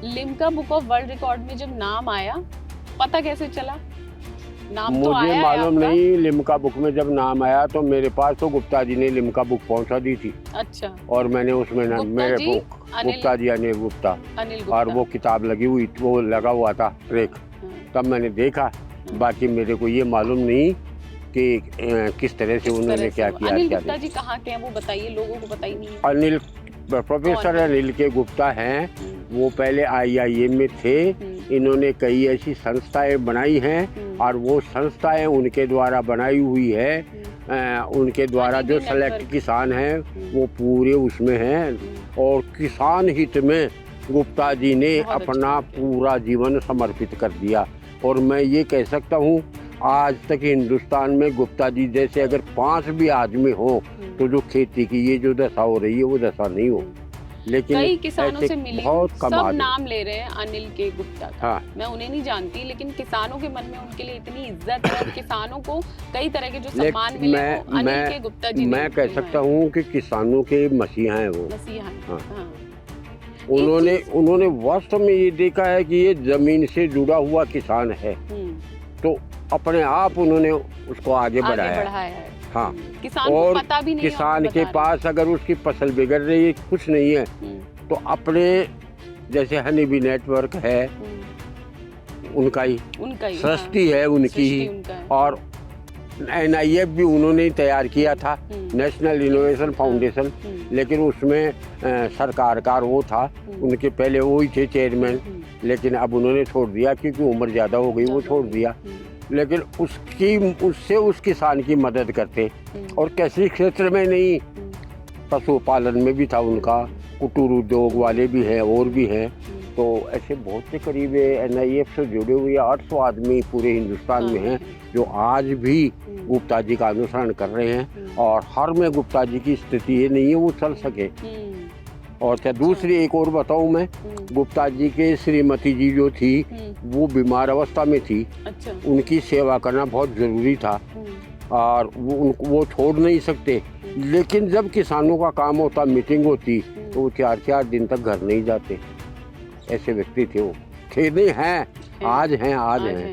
Limca book of world record में जब नाम आया, पता कैसे चला? नाम तो मुझे आया है मालूम आपका? नहीं। लिम्का बुक में जब नाम आया तो मेरे पास तो गुप्ता जी ने लिम्का बुक पहुंचा दी थी। अच्छा। और मैंने उसमें गुप्ता मेरे जी, को अनिल गुप्ता जी अनिल गुप्ता अनिल और गुप्ता। वो किताब लगी हुई, वो लगा हुआ था ट्रैक, हाँ, तब मैंने देखा। बाकी मेरे को ये मालूम नहीं कि किस तरह से किस उन्होंने तरह से क्या हुआ? किया अनिल क्या गुप्ता नहीं। जी कहाँ के हैं वो बताइए, लोगों को पता ही नहीं है। अनिल कौन प्रोफेसर है? अनिल के गुप्ता हैं। वो पहले IIM में थे। इन्होंने कई ऐसी संस्थाएं बनाई हैं और वो संस्थाएं उनके द्वारा बनाई हुई है। उनके द्वारा जो सेलेक्ट किसान हैं वो पूरे उसमें हैं। और किसान हित में गुप्ता जी ने अपना पूरा जीवन समर्पित कर दिया। और मैं ये कह सकता हूँ आज तक हिंदुस्तान में गुप्ता जी जैसे अगर 5 भी आदमी हो तो जो खेती की ये जो दशा हो रही है वो दशा नहीं हो। लेकिन कई किसानों से मिली, बहुत कम सब आदमी नाम ले रहे हैं अनिल के गुप्ता का। हाँ। मैं उन्हें नहीं जानती, लेकिन किसानों के मन में उनके लिए इतनी इज्जत है और किसानों को कई तरह के जो सम्मान मिले वो अनिल के गुप्ता जी ने मैं कह सकता हूँ कि किसानों के मसीहा हैं वो। मसीहा हैं। हाँ। हाँ। उन्होंने वास्तव में ये देखा है कि ये जमीन से जुड़ा हुआ किसान है, तो अपने आप उन्होंने उसको आगे बढ़ाया है। हाँ। किसान को पता भी नहीं, किसान के पास अगर उसकी फसल बिगड़ रही है, कुछ नहीं है, तो अपने जैसे हनी बी नेटवर्क है उनका ही सृष्टि है, उनकी ही। और NIF भी उन्होंने ही तैयार किया था, नेशनल इनोवेशन फाउंडेशन। लेकिन उसमें सरकार का वो था, उनके पहले वो ही थे चेयरमैन, लेकिन अब उन्होंने छोड़ दिया क्योंकि उम्र ज़्यादा हो गई, वो छोड़ दिया। लेकिन उससे उस किसान की मदद करते। और कृषि क्षेत्र में नहीं, पशुपालन में भी था उनका, कुटीर उद्योग वाले भी हैं और भी हैं। तो ऐसे बहुत से करीब NIF से जुड़े हुए 800 आदमी पूरे हिंदुस्तान में हैं जो आज भी गुप्ता जी का अनुसरण कर रहे हैं। और हर में गुप्ता जी की स्थिति ये नहीं है वो चल सके। और क्या दूसरी एक और बताऊं मैं, गुप्ता जी के श्रीमती जी जो थी वो बीमार अवस्था में थी। अच्छा। उनकी सेवा करना बहुत ज़रूरी था और वो छोड़ नहीं सकते। लेकिन जब किसानों का काम होता, मीटिंग होती, तो वो 4-4 दिन तक घर नहीं जाते। ऐसे व्यक्ति थे वो, थे नहीं हैं, आज हैं।